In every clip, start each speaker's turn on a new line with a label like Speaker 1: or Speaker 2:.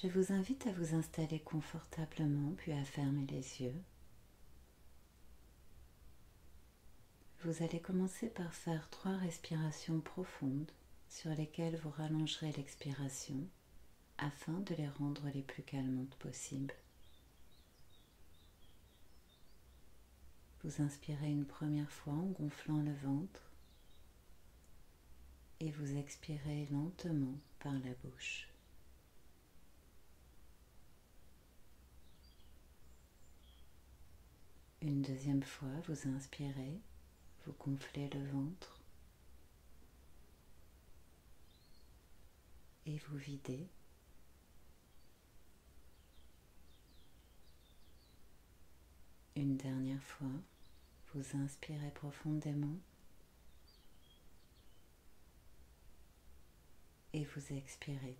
Speaker 1: Je vous invite à vous installer confortablement puis à fermer les yeux. Vous allez commencer par faire 3 respirations profondes sur lesquelles vous rallongerez l'expiration afin de les rendre les plus calmantes possibles. Vous inspirez une première fois en gonflant le ventre et vous expirez lentement par la bouche. Une deuxième fois, vous inspirez, vous gonflez le ventre et vous videz. Une dernière fois, vous inspirez profondément et vous expirez.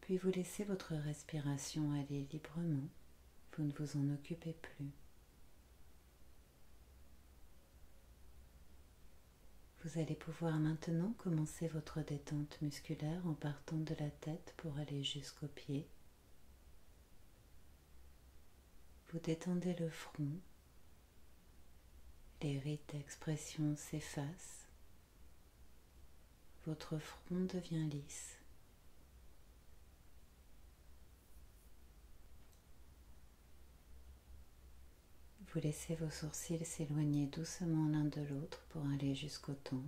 Speaker 1: Puis vous laissez votre respiration aller librement, vous ne vous en occupez plus. Vous allez pouvoir maintenant commencer votre détente musculaire en partant de la tête pour aller jusqu'aux pieds. Vous détendez le front, les rides d'expression s'effacent, votre front devient lisse. Vous laissez vos sourcils s'éloigner doucement l'un de l'autre pour aller jusqu'aux tempes.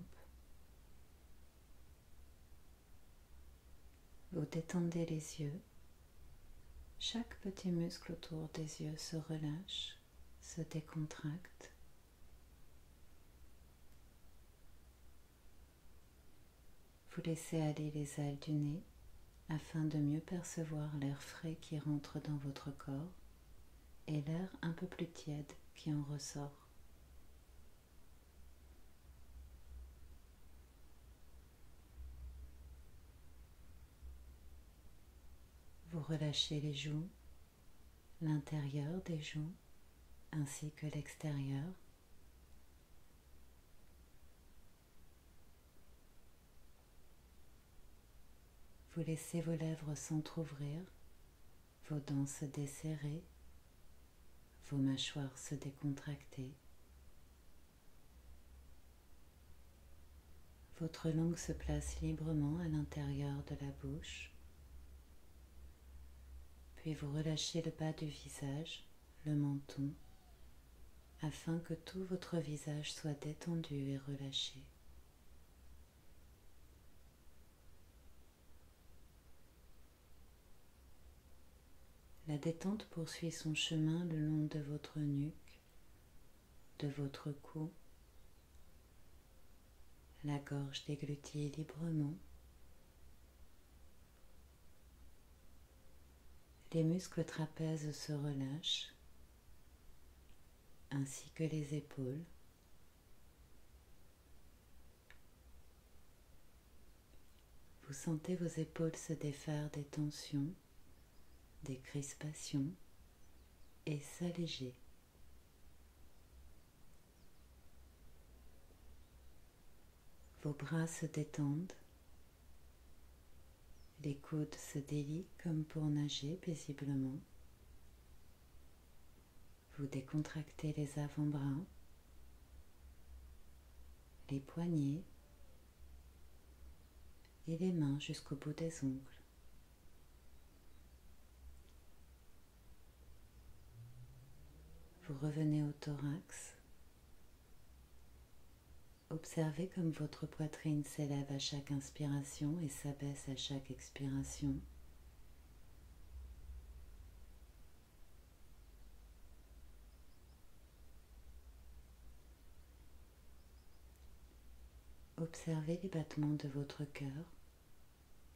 Speaker 1: Vous détendez les yeux. Chaque petit muscle autour des yeux se relâche, se décontracte. Vous laissez aller les ailes du nez afin de mieux percevoir l'air frais qui rentre dans votre corps et l'air un peu plus tiède qui en ressort. Vous relâchez les joues, l'intérieur des joues ainsi que l'extérieur. Vous laissez vos lèvres s'entr'ouvrir, vos dents se desserrer, vos mâchoires se décontracter. Votre langue se place librement à l'intérieur de la bouche. Puis vous relâchez le bas du visage, le menton, afin que tout votre visage soit détendu et relâché. La détente poursuit son chemin le long de votre nuque, de votre cou. La gorge déglutit librement. Les muscles trapèzes se relâchent, ainsi que les épaules. Vous sentez vos épaules se défaire des tensions, des crispations et s'alléger. Vos bras se détendent, les coudes se délient comme pour nager paisiblement. Vous décontractez les avant-bras, les poignets et les mains jusqu'au bout des ongles. Vous revenez au thorax. Observez comme votre poitrine s'élève à chaque inspiration et s'abaisse à chaque expiration. Observez les battements de votre cœur,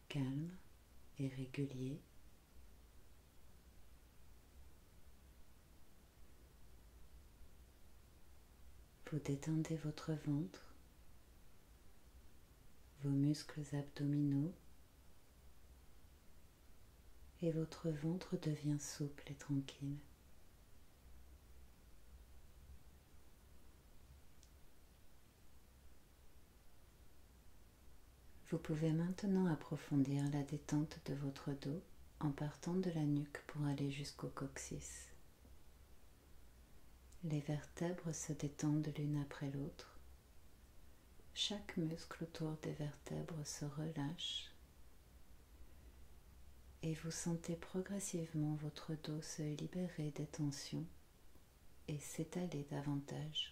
Speaker 1: calmes et réguliers. Vous détendez votre ventre, vos muscles abdominaux et votre ventre devient souple et tranquille. Vous pouvez maintenant approfondir la détente de votre dos en partant de la nuque pour aller jusqu'au coccyx. Les vertèbres se détendent l'une après l'autre. Chaque muscle autour des vertèbres se relâche et vous sentez progressivement votre dos se libérer des tensions et s'étaler davantage.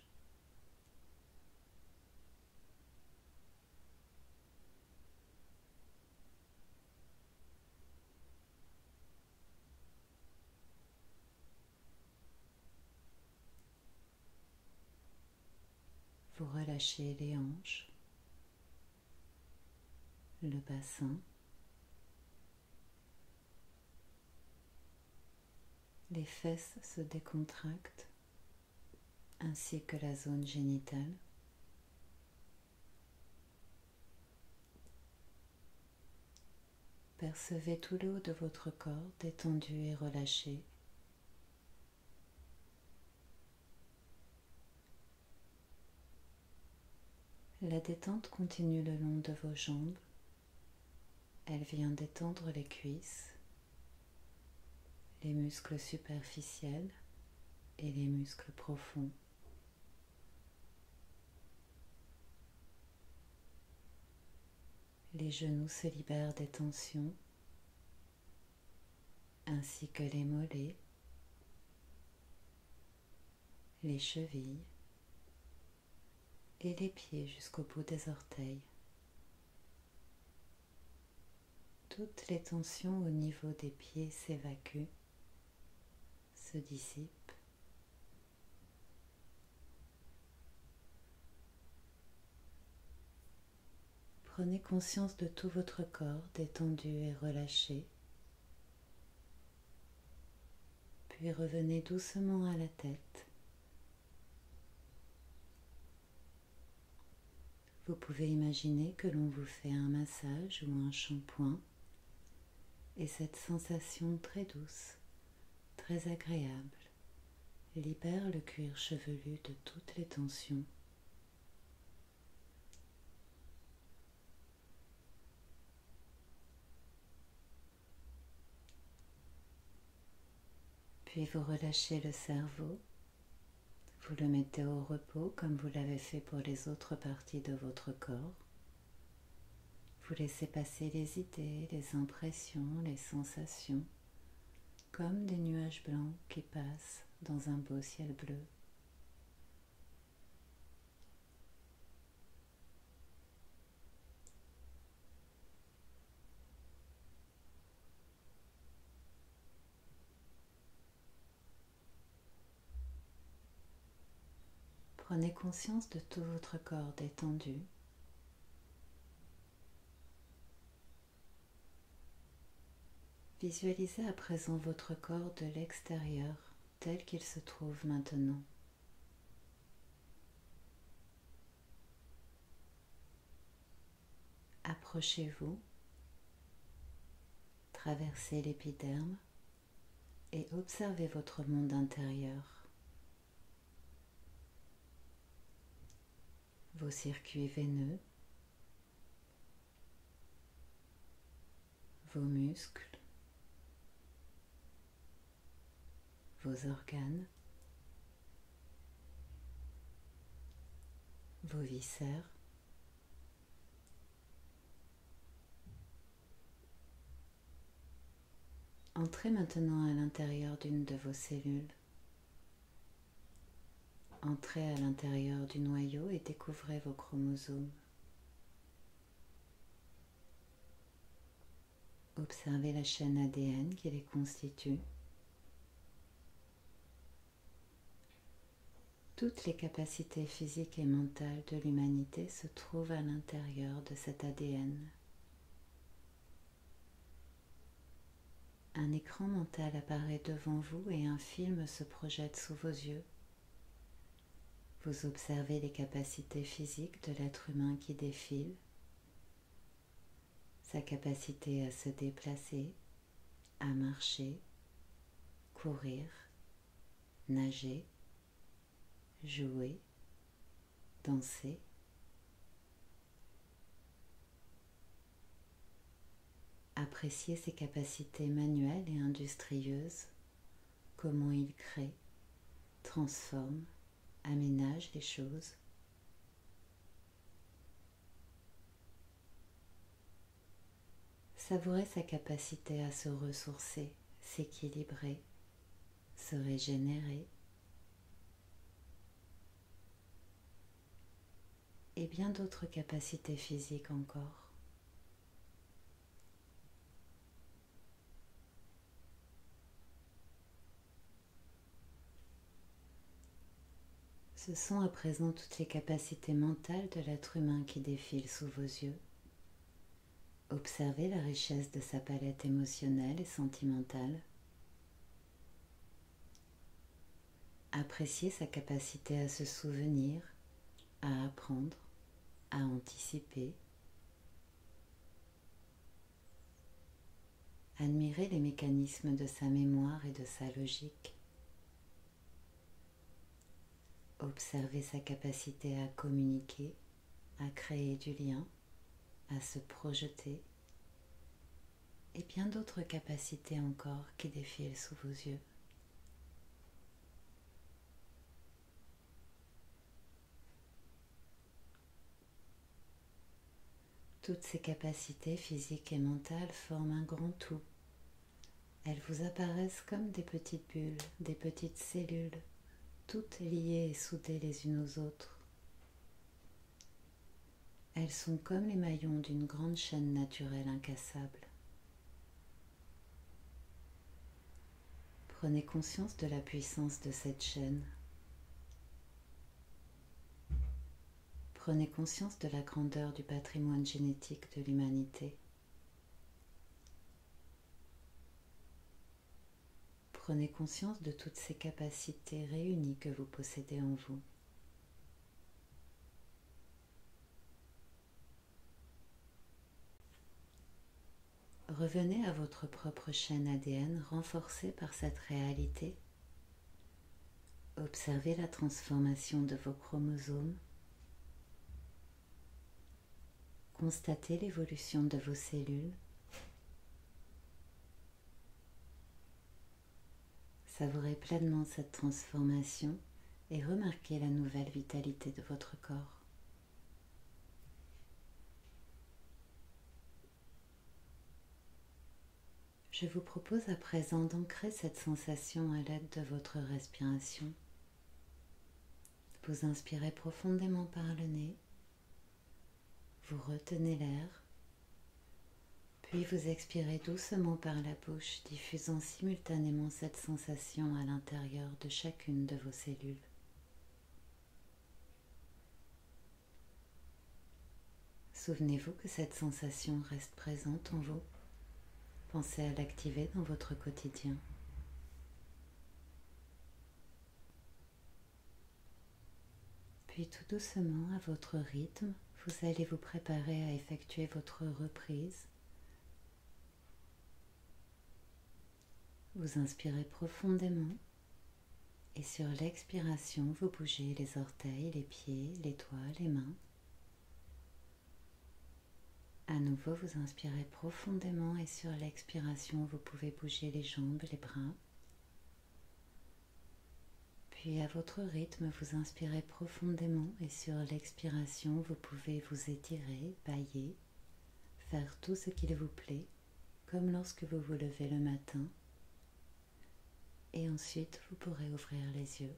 Speaker 1: Vous relâchez les hanches, le bassin, les fesses se décontractent ainsi que la zone génitale. Percevez tout le haut de votre corps détendu et relâché. La détente continue le long de vos jambes. Elle vient détendre les cuisses, les muscles superficiels et les muscles profonds. Les genoux se libèrent des tensions, ainsi que les mollets, les chevilles et les pieds jusqu'au bout des orteils. Toutes les tensions au niveau des pieds s'évacuent, se dissipent. Prenez conscience de tout votre corps détendu et relâché, puis revenez doucement à la tête. Vous pouvez imaginer que l'on vous fait un massage ou un shampoing et cette sensation très douce, très agréable, libère le cuir chevelu de toutes les tensions. Puis vous relâchez le cerveau, vous le mettez au repos comme vous l'avez fait pour les autres parties de votre corps. Vous laissez passer les idées, les impressions, les sensations, comme des nuages blancs qui passent dans un beau ciel bleu. Prenez conscience de tout votre corps détendu. Visualisez à présent votre corps de l'extérieur tel qu'il se trouve maintenant. Approchez-vous, traversez l'épiderme et observez votre monde intérieur. Vos circuits veineux, vos muscles, vos organes, vos viscères, entrez maintenant à l'intérieur d'une de vos cellules. Entrez à l'intérieur du noyau et découvrez vos chromosomes. Observez la chaîne ADN qui les constitue. Toutes les capacités physiques et mentales de l'humanité se trouvent à l'intérieur de cet ADN. Un écran mental apparaît devant vous et un film se projette sous vos yeux. Vous observez les capacités physiques de l'être humain qui défilent, sa capacité à se déplacer, à marcher, courir, nager, jouer, danser. Appréciez ses capacités manuelles et industrieuses, comment il crée, transforme, aménage les choses. Savourez sa capacité à se ressourcer, s'équilibrer, se régénérer et bien d'autres capacités physiques encore. Ce sont à présent toutes les capacités mentales de l'être humain qui défilent sous vos yeux. Observez la richesse de sa palette émotionnelle et sentimentale. Appréciez sa capacité à se souvenir, à apprendre, à anticiper. Admirez les mécanismes de sa mémoire et de sa logique. Observez sa capacité à communiquer, à créer du lien, à se projeter et bien d'autres capacités encore qui défilent sous vos yeux. Toutes ces capacités physiques et mentales forment un grand tout. Elles vous apparaissent comme des petites bulles, des petites cellules, toutes liées et soudées les unes aux autres. Elles sont comme les maillons d'une grande chaîne naturelle incassable. Prenez conscience de la puissance de cette chaîne. Prenez conscience de la grandeur du patrimoine génétique de l'humanité. Prenez conscience de toutes ces capacités réunies que vous possédez en vous. Revenez à votre propre chaîne ADN renforcée par cette réalité. Observez la transformation de vos chromosomes. Constatez l'évolution de vos cellules. Savourez pleinement cette transformation et remarquez la nouvelle vitalité de votre corps. Je vous propose à présent d'ancrer cette sensation à l'aide de votre respiration. Vous inspirez profondément par le nez, vous retenez l'air, puis vous expirez doucement par la bouche, diffusant simultanément cette sensation à l'intérieur de chacune de vos cellules. Souvenez-vous que cette sensation reste présente en vous. Pensez à l'activer dans votre quotidien. Puis tout doucement, à votre rythme, vous allez vous préparer à effectuer votre reprise. Vous inspirez profondément et sur l'expiration, vous bougez les orteils, les pieds, les doigts, les mains. À nouveau, vous inspirez profondément et sur l'expiration, vous pouvez bouger les jambes, les bras. Puis à votre rythme, vous inspirez profondément et sur l'expiration, vous pouvez vous étirer, bâiller, faire tout ce qu'il vous plaît, comme lorsque vous vous levez le matin. Et ensuite, vous pourrez ouvrir les yeux.